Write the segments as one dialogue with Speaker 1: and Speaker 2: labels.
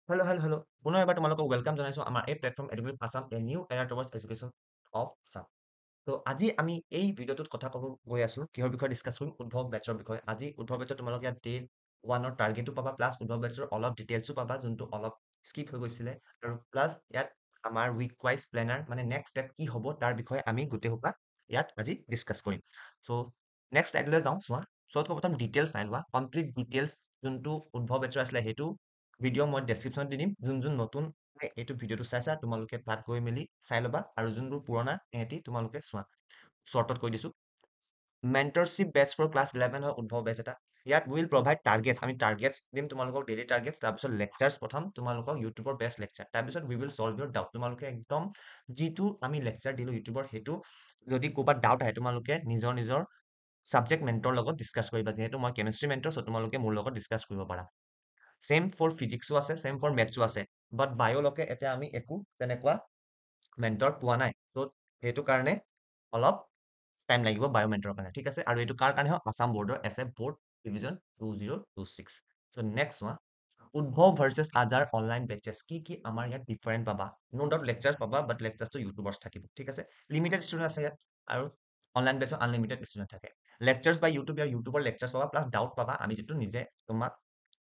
Speaker 1: Hello'. পুনৰ এবাৰ তোমালোকক ৱেলকাম জনাইছো আমাৰ এই platform educate Assam a new এৰা টুৱাৰ্ডছ এডুকেশ্যন অফ আছাম। তো আজি আমি এই ভিডিঅ'টোত কথা ক'ব গৈ আছো কিহৰ বিষয়ে ডিছকাছ কৰিম উদ্ভৱ বেটছৰ বিষয়ে। আজি উদ্ভৱ বেটছত তোমালোকে ইয়াত ডে 1ৰ টাৰ্গেটো পাবা প্লাছ উদ্ভৱ বেটছৰ অলপ ডিটেইলছো পাবা যোনটো অলপ স্কিপ হৈ গৈছিলে আৰু প্লাছ ইয়াত আমাৰ উইক ৱাইজ প্লেনাৰ মানে নেক্সট ষ্টেপ কি হ'ব তাৰ বিষয়ে আমি গোটেই সোপা ইয়াত আজি ডিছকাছ কৰিম। চ' নেক্সট স্লাইডলৈ যাওঁ চোৱা। চবতকৈ প্ৰথম ডিটেইলছ চাই লোৱা কমপ্লিট ডিটেইলছ যোনটো উদ্ভৱ বেটছৰ আছিলে সেইটো ভিডিঅ' মই ডেছক্ৰিপশ্যনত দি দিম যোন নতুন এইটো ভিডিঅ'টো চাইছা তোমালোকে তাত গৈ মেলি চাই ল'বা আৰু যোনবোৰ পুৰণা এহেঁতি তোমালোকে চোৱা শ্বৰ্টত কৈ দিছো মেণ্টৰশ্বিপ বেচ ফৰ ক্লাছ 11 হয় উদ্ভৱ বেচ এটা ইয়াত উইল প্ৰভাইড টাৰ্গেটছ আমি টাৰ্গেটছ দিম তোমালোকক ডেইলি টাৰ্গেটছ তাৰপিছত লেকচাৰ্ছ প্ৰথম তোমালোকক ইউটিউবৰ বেষ্ট লেকচাৰ তাৰপিছত উই উইল চল্ভ ইউৰ ডাউট তোমালোকে একদম যিটো আমি লেকচাৰ দিলো ইউটিউবৰ সেইটো যদি ক'ৰবাত ডাউট আহে তোমালোকে নিজৰ ছাবজেক্ট মেণ্টৰ লগত ডিছকাছ কৰিবা যিহেতু মই কেমিষ্ট্ৰি মেণ্টৰ চ' তোমালোকে মোৰ লগত ডিছকাছ কৰিব পাৰা চেম ফৰ ফিজিক্সো আছে চেম ফৰ মেথছো আছে বাট বায়'লকে এতিয়া আমি একো তেনেকুৱা মেণ্টৰ পোৱা নাই ত' সেইটো কাৰণে অলপ টাইম লাগিব বায়'মেণ্টৰ কাৰণে ঠিক আছে আৰু এইটো কাৰ কাৰণে হয় আছাম বৰ্ডৰ এছ এ বৰ্ড ডিভিজন 2026 চ' নেক্সট চোৱা উদ্ভৱ ভাৰ্চেছ আদাৰ অনলাইন বেচেছ কি আমাৰ ইয়াত ডিফাৰেণ্ট পাবা ন' ডাউট লেকচাৰ্ছ পাবা বাট লেকচাৰ্ছটো ইউটিউবাৰ্ছ থাকিব ঠিক আছে লিমিটেড ষ্টুডেণ্ট আছে ইয়াত আৰু অনলাইন বেচত আনলিমিটেড ষ্টুডেণ্ট থাকে লেকচাৰ্ছ বা ইউটিউবৰ লেকচাৰ্ছ পাবা প্লাছ ডাউট পাবা আমি যিটো নিজে তোমাক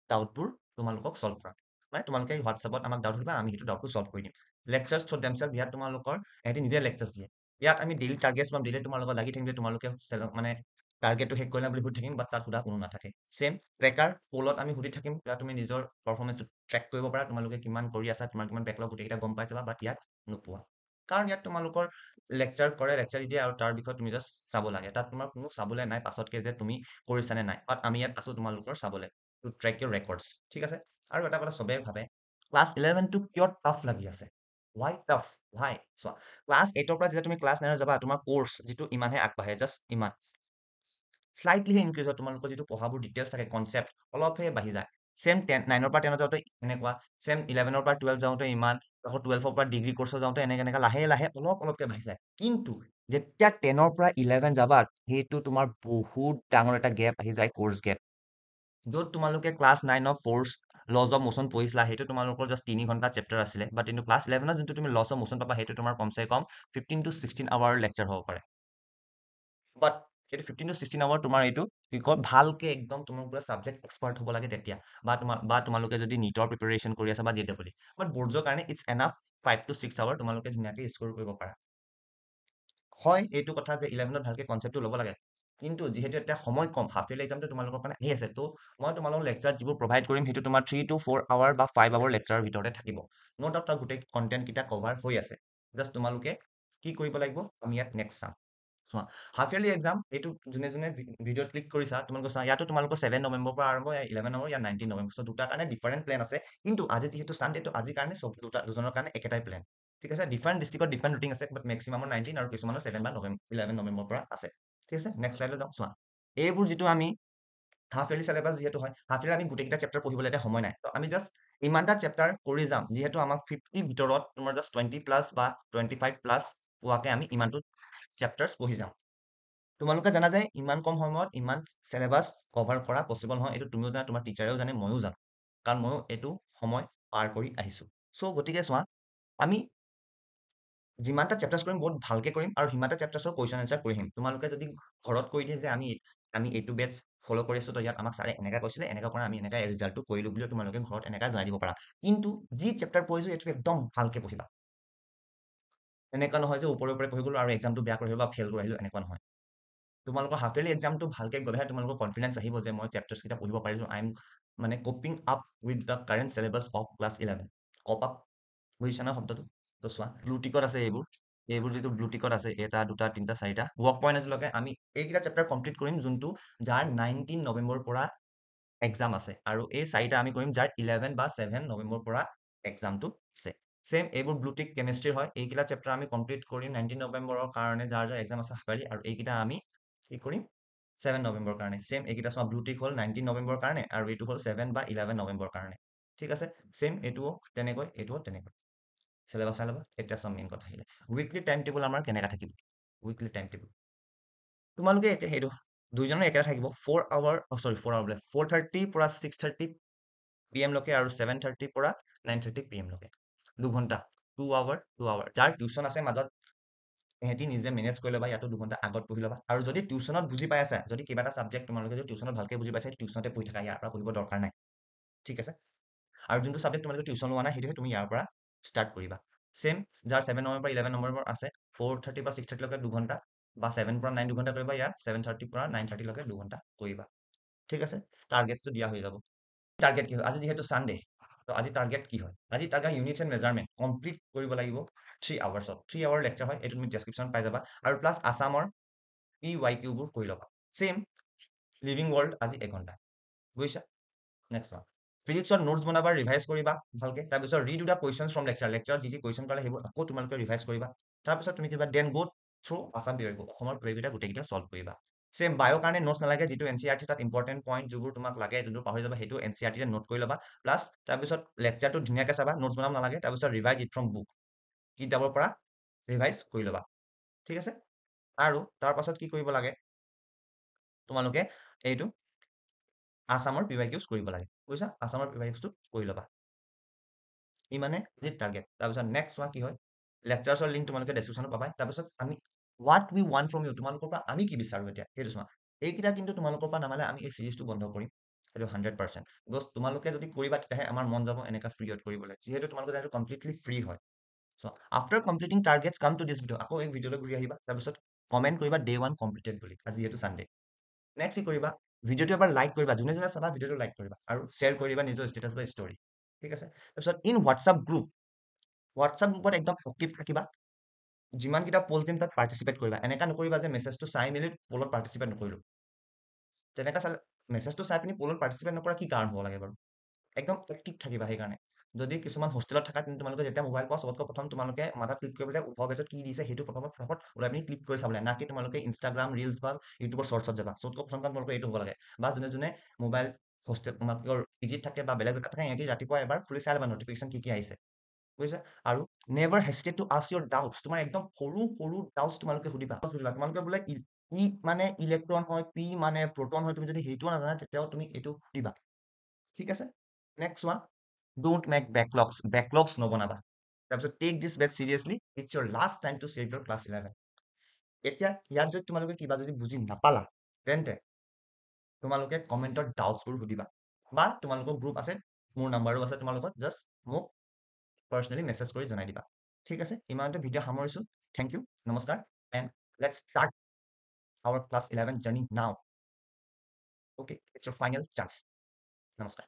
Speaker 1: ডাউটবোৰ তোমালোকক চল্ভ কৰা মানে তোমালোকে হোৱাটছএপত আমাক ডাউট সুধিবা আমি সেইটো ডাউটটো চল্ভ কৰি দিম লেকচাৰ্ছ থ্ৰু দেমছেল্ফ ইয়াত তোমালোকৰ এহেঁতি নিজে লেকচাৰ্ছ দিয়ে ইয়াত আমি ডেইলি টাৰ্গেটছ পাম ডেইলি তোমালোকক লাগি থাকিম যে তোমালোকে মানে টাৰ্গেটটো শেষ কৰিলা বুলি সুধি থাকিম বাট তাত সোধা কোনো নাথাকে চেম ট্ৰেকাৰ পলত আমি সুধি থাকিম ইয়াত তুমি নিজৰ পাৰফৰ্মেঞ্চটো ট্ৰেক কৰিব পাৰা তোমালোকে কিমান কৰি আছা তোমাৰ কিমান বেকলগ গোটেইকেইটা গম পাই যাবা বাট ইয়াত নোপোৱা কাৰণ ইয়াত তোমালোকৰ লেকচাৰ কৰে লেকচাৰ দিয়ে আৰু তাৰ বিষয়ে তুমি জাষ্ট চাব লাগে তাত তোমাৰ কোনো চাবলৈ নাই পাছতকে যে তুমি কৰিছানে নাই বাট আমি ইয়াত আছো তোমালোকৰ চাবলৈ টু ট্ৰেক ইউৰ ৰেকৰ্ডছ ঠিক আছে আৰু এটা কথা চবেই ভাবে ক্লাছ 11টো কিয় টাফ লাগি আছে ৱাই টাফ ৱাই চোৱা ক্লাছ 8ৰ পৰা যেতিয়া তুমি ক্লাছ 9 যাবা তোমাৰ কোৰ্চ যিটো ইমানহে আগবাঢ়ে জাষ্ট ইমান শ্লাইটলিহে ইনক্ৰিজ হয় তোমালোকৰ যিটো পঢ়াবোৰ ডিটেইলছ থাকে কনচেপ্ট অলপহে বাঢ়ি যায় চেম 9ৰ পৰা 10 যাওঁতে এনেকুৱা চেম 11ৰ পৰা 12 যাওঁতে ইমান আকৌ 12ৰ পৰা ডিগ্ৰী কৰ্চত যাওঁতে এনেকে লাহে লাহে অলপকে বাঢ়ি যায় কিন্তু যেতিয়া 10ৰ পৰা 11 যাবা সেইটো তোমাৰ বহুত ডাঙৰ এটা গেপ আহি যায় কোৰ্চ গেপ য'ত তোমালোকে ক্লাছ 9 ফ'ৰ্চ লজ অফ মোচন পঢ়িছিলা সেইটো তোমালোকৰ জাষ্ট 3 ঘণ্টা চেপ্টাৰ আছিলে বাট কিন্তু ক্লাছ 11ত যোনটো তুমি লজ অফ মোচন পাবা সেইটো তোমাৰ কমচে কম 15 to 16 আৱাৰ লেকচাৰ হ'ব পাৰে বাট সেইটো 15 to 16 আৱাৰ তোমাৰ এইটো কি কয় ভালকে একদম তোমাৰ পুৰা ছাবজেক্ট এক্সপাৰ্ট হ'ব লাগে তেতিয়া বা তোমালোকে যদি নিটৰ প্ৰিপেৰেশ্যন কৰি আছা বা JEE বাট বৰ্ডছৰ কাৰণে ইটছ এনাফ 5 to 6 আৱাৰ তোমালোকে ধুনীয়াকে স্ক'ৰ কৰিব পাৰা হয় এইটো কথা যে 11ত ভালকে কনচেপ্টটো ল'ব লাগে কিন্তু যিহেতু এতিয়া সময় কম হাফ ইয়াৰলি এক্সামটো তোমালোকৰ কাৰণে আহি আছে ত' মই তোমালোকক লেকচাৰ যিবোৰ প্ৰভাইড কৰিম সেইটো তোমাৰ 3 to 4 আৱাৰ বা 5 আৱাৰ লেকচাৰৰ ভিতৰতে থাকিব ন' ডাউট তাৰ গোটেই কণ্টেণ্টকেইটা কভাৰ হৈ আছে জাষ্ট তোমালোকে কি কৰিব লাগিব আমি ইয়াত নেক্সট চাম চোৱা হাফ ইয়াৰলি এক্সাম এইটো যোনে ভিডিঅ'ত ক্লিক কৰিছা তোমালোকে চোৱা ইয়াতো তোমালোকৰ 7 নৱেম্বৰৰ পৰা আৰম্ভ 11 নম্বৰ ইয়াত 19 নৱেম্বৰ চ' দুটাৰ কাৰণে ডিফাৰেণ্ট প্লেন আছে কিন্তু আজি যিহেতু চানডে ত' আজিৰ কাৰণে চব দুজনৰ কাৰণে একেটাই প্লেন ঠিক আছে ডিফাৰেণ্ট ডিষ্ট্ৰিক্টত ডিফাৰেণ্ট ৰুটিন আছে বাট মেক্সিমামৰ 19 আৰু কিছুমানৰ 7 বা 11 নৱেম্বৰৰ পৰা আছে ঠিক আছে নেক্সট স্লাইডলৈ যাওঁ চোৱা এইবোৰ যিটো আমি হাফ ইয়াৰলি চেলেবাছ যিহেতু হয় হাফ ইয়াৰলি আমি গোটেইকেইটা চেপ্টাৰ পঢ়িবলৈ এতিয়া সময় নাই ত' আমি জাষ্ট ইমানটা চেপ্টাৰ কৰি যাম যিহেতু আমাক 50 ভিতৰত তোমাৰ জাষ্ট 20 প্লাছ বা 25 প্লাছ পোৱাকে আমি ইমানটো চেপ্টাৰ্ছ পঢ়ি যাম তোমালোকে জানা যে ইমান কম সময়ত ইমান চেলেবাছ কভাৰ কৰা পচিবল নহয় এইটো তুমিও জানা তোমাৰ টিচাৰেও জানে ময়ো জানো কাৰণ ময়ো এইটো সময় পাৰ কৰি আহিছো চ' গতিকে চোৱা আমি যিমানটা চেপ্টাৰ্ছ কৰিম বহুত ভালকে কৰিম আৰু সিমানটা চেপ্টাৰ্ছৰ কুৱেশ্যন এনচাৰ কৰি আহিম তোমালোকে যদি ঘৰত কৈ দিয়ে যে আমি এইটো বেচ ফ'ল' কৰি আছো তো ইয়াত আমাক ছাৰে এনেকা কৈছিলে এনেকা কৰা আমি এনেকা ৰিজাল্টটো কৰিলো বুলিও তোমালোকে ঘৰত এনেকা জনাই দিব পাৰা কিন্তু যি চেপ্টাৰ পঢ়িছো এইটো একদম ভালকে পঢ়িবা এনেকুৱা নহয় যে ওপৰে পঢ়ি গ'লো আৰু এক্সামটো বেয়া কৰি আহিলো বা ফেইল কৰি আহিলো এনেকুৱা নহয় তোমালোকৰ হাফ ইয়াৰলি এক্সামটো ভালকে গ'লেহে তোমালোকৰ কনফিডেঞ্চ আহিব যে মই চেপ্টাৰ্ছ কেইটা পঢ়িব পাৰিছো আই এম মানে coping up with the current syllabus of class 11 cope up বুজিছা ন শব্দটো তো চোৱা ব্লু টিকত আছে এইবোৰ যিটো ব্লু টিকত আছে এটা দুটা তিনিটা চাৰিটা ৱৰ্ক পইণ্ট আজিলৈকে আমি এইকেইটা চেপ্টাৰ কমপ্লিট কৰিম যোনটো যাৰ 19 নৱেম্বৰৰ পৰা এক্সাম আছে আৰু এই চাৰিটা আমি কৰিম যাৰ 11 বা 7 নৱেম্বৰৰ পৰা এক্সামটো আছে চেম এইবোৰ ব্লুটিক কেমিষ্ট্ৰি হয় এইকেইটা চেপ্টাৰ আমি কমপ্লিট কৰিম 19 নৱেম্বৰৰ কাৰণে যাৰ এক্সাম আছে হাফ আৰু এইকেইটা আমি কি কৰিম 7 নৱেম্বৰৰ কাৰণে চেম এইকেইটা চোৱা ব্লুটিক হ'ল 19 নৱেম্বৰৰ কাৰণে আৰু এইটো হ'ল 7 বা 11 নৱেম্বৰৰ কাৰণে ঠিক আছে চেম এইটোও তেনেকৈ চেলেবাছ চাই ল'বা এতিয়া চোৱা মেইন কথা আহিলে উইকলি টাইম টেবুল আমাৰ কেনেকা থাকিব উইকলি টাইম টেবুল তোমালোকে এতিয়া সেইটো দুইজনৰ একেটা থাকিব 4 আৱাৰ বোলে 4:30 পৰা 6:30 PM লৈকে আৰু 7:30 পৰা 9:30 PM লৈকে 2 ঘণ্টা 2 আৱাৰ যাৰ টিউচন আছে মাজত সিহঁতি নিজে মেনেজ কৰি ল'বা ইয়াতো 2 ঘণ্টা আগত পঢ়ি ল'বা আৰু যদি টিউচনত বুজি পাই আছা যদি কিবা এটা ছাবজেক্ট তোমালোকে যদি টিউচনত ভালকে বুজি পাইছা টিউচনতে পঢ়ি থাকা ইয়াৰ পৰা পঢ়িব দৰকাৰ নাই ঠিক আছে আৰু যোনটো ছাবজেক্ট তোমালোকে টিউচন লোৱা নাই সেইটোহে তুমি ইয়াৰ পৰা ষ্টাৰ্ট কৰিবা চেম যাৰ 7 নম্বৰ পৰা 11 নম্বৰ আছে 4:30 পৰা 6:30 লৈকে 2 ঘণ্টা বা 7 পৰা 9 2 ঘণ্টা কৰিবা ইয়াৰ 7:30 পৰা 9:30 লৈকে 2 ঘণ্টা কৰিবা ঠিক আছে টাৰ্গেটটো দিয়া হৈ যাব টাৰ্গেট কি হয় আজি যিহেতু চানডে তো আজি টাৰ্গেট কি হয় আজি target units and measurement complete কৰিব লাগিব 3 আৱাৰ্ছত 3 আৱাৰ লেকচাৰ হয় এইটো তুমি ডেছক্ৰিপশ্যন পাই যাবা আৰু প্লাছ আছামৰ PYQবোৰ কৰি ল'বা চেম লিভিং ৱৰ্ল্ড আজি 1 ঘণ্টা বুজিছা নেক্সট ওৱান ফিজিক্সৰ নোটছ বনাবা ৰিভাইজ কৰিবা ভালকে তাৰপিছত ৰিড দা কুৱেশ্যনছ ফ্ৰম লেকচাৰত যি কুৱেশ্যন কৰে সেইবোৰ আকৌ তোমালোকে ৰিভাইজ কৰিবা তাৰপিছত তুমি কিবা দেন গ'ত থ্ৰু আছাম বিভাগ অসমৰ বিভাগকেইটা গোটেইকেইটা চল্ভ কৰিবা চেম বায়'ৰ কাৰণে নোটছ নালাগে যিটো NCERT তাত ইম্পৰ্টেণ্ট পইণ্ট যিবোৰ তোমাক লাগে যোনবোৰ পাহৰি যাবা সেইটো NCERT নোট কৰি ল'বা প্লাছ তাৰপিছত লেকচাৰটো ধুনীয়াকৈ চাবা নোটছ বনাব নালাগে তাৰপিছত ৰিভাইজ ইট ফ্ৰম বুক কিতাপৰ পৰা ৰিভাইজ কৰি ল'বা ঠিক আছে আৰু তাৰ পাছত কি কৰিব লাগে তোমালোকে এইটো আছামৰ PYQs কৰিব লাগে বুজিছা আছামৰ PYQsটো কৰি ল'বা ইমানে যি টাৰ্গেট তাৰপিছত নেক্সট চোৱা কি হয় লেকচাৰ্ছৰ লিংক তোমালোকে ডেছক্ৰিপশ্যনত পাবা তাৰপিছত আমি what we want from you তোমালোকৰ পৰা আমি কি বিচাৰোঁ এতিয়া সেইটো চোৱা এইকেইটা কিন্তু তোমালোকৰ পৰা নামালে আমি এই চিৰিজটো বন্ধ কৰিম সেইটো 100% বিকজ তোমালোকে যদি কৰিবা তেতিয়াহে আমাৰ মন যাব এনেকুৱা ফ্ৰীত কৰিবলৈ যিহেতু তোমালোকে যিহেতু কমপ্লিটলি ফ্ৰী হয় চ' after completing টাৰ্গেটছ come to this video' আকৌ এই ভিডিঅ'লৈ ঘূৰি আহিবা তাৰপিছত কমেণ্ট কৰিবা ডে 1 কমপ্লিটেড বুলি আজি যিহেতু চানডে নেক্সট কি কৰিবা ভিডিঅ'টো এবাৰ লাইক কৰিবা যোনে যোনে চাবা ভিডিঅ'টো লাইক কৰিবা আৰু শ্বেয়াৰ কৰিবা নিজৰ ষ্টেটাছ বা ষ্টৰি ঠিক আছে তাৰপিছত ইন হোৱাটছআপ গ্ৰুপত একদম এক্টিভ থাকিবা যিমানকেইটা পল দিম তাত পাৰ্টিচিপেট কৰিবা এনেকা নকৰিবা যে মেছেজটো চাই মেলি পলত পাৰ্টিচিপেট নকৰিলোঁ তেনেকা চালে মেছেজটো চাই পিনি পলত পাৰ্টিচিপেট নকৰা কি কাৰণ হ'ব লাগে বাৰু একদম এক্টিভ থাকিবা সেইকাৰণে যদি কিছুমান হোষ্টেলত থাকা তেন্তে তোমালোকে যেতিয়া মোবাইল পোৱা চবতকৈ প্ৰথম তোমালোকে মাথাত ক্লিক কৰিবলৈ উদ্ভৱ বেজত কি দিছে সেইটো ফটাফট ওলাই পিনি ক্লিক কৰি চাবলৈ না কি তোমালোকে ইনষ্টাগ্ৰাম ৰিলছ বা ইউটিউবৰ শ্বৰ্টছত যাবা চবতকৈ প্ৰথম কাম তোমালোকে এইটো হ'ব লাগে বা যোনে যোনে মোবাইল হোষ্টেল তোমালোকৰ পিজিত থাকে বা বেলেগ জেগাত থাকে সিহঁতি ৰাতিপুৱা এবাৰ খুলি চাই ল'বা নটিফিকেশ্যন কি আহিছে বুজিছা আৰু never hesitate to ask Euro doubts তোমাৰ একদম সৰু সৰু ডাউটছ তোমালোকে সুধিবা তোমালোকে বোলে ই মানে ইলেক্ট্ৰন হয় পি মানে প্ৰটন হয় তুমি যদি সেইটোও নাজানা তেতিয়াও তুমি এইটো সুধিবা ঠিক আছে নেক্সট চোৱা ডোন্ট মেক বেকলগছ নবনাবা তাৰপিছত take this but seriously it's your last time to save your class 11 এতিয়া ইয়াত যদি তোমালোকে কিবা যদি বুজি নাপালা তেন্তে তোমালোকে কমেণ্টত ডাউটছবোৰ সুধিবা বা তোমালোকৰ গ্ৰুপ আছে মোৰ নাম্বাৰো আছে তোমালোকৰ জাষ্ট মোক পাৰ্চনেলি মেছেজ কৰি জনাই দিবা ঠিক আছে ইমানতে ভিডিঅ' সামৰিছোঁ থেংক ইউ নমস্কাৰ and let's start our class 11 journey now okay it's your final chance নমস্কাৰ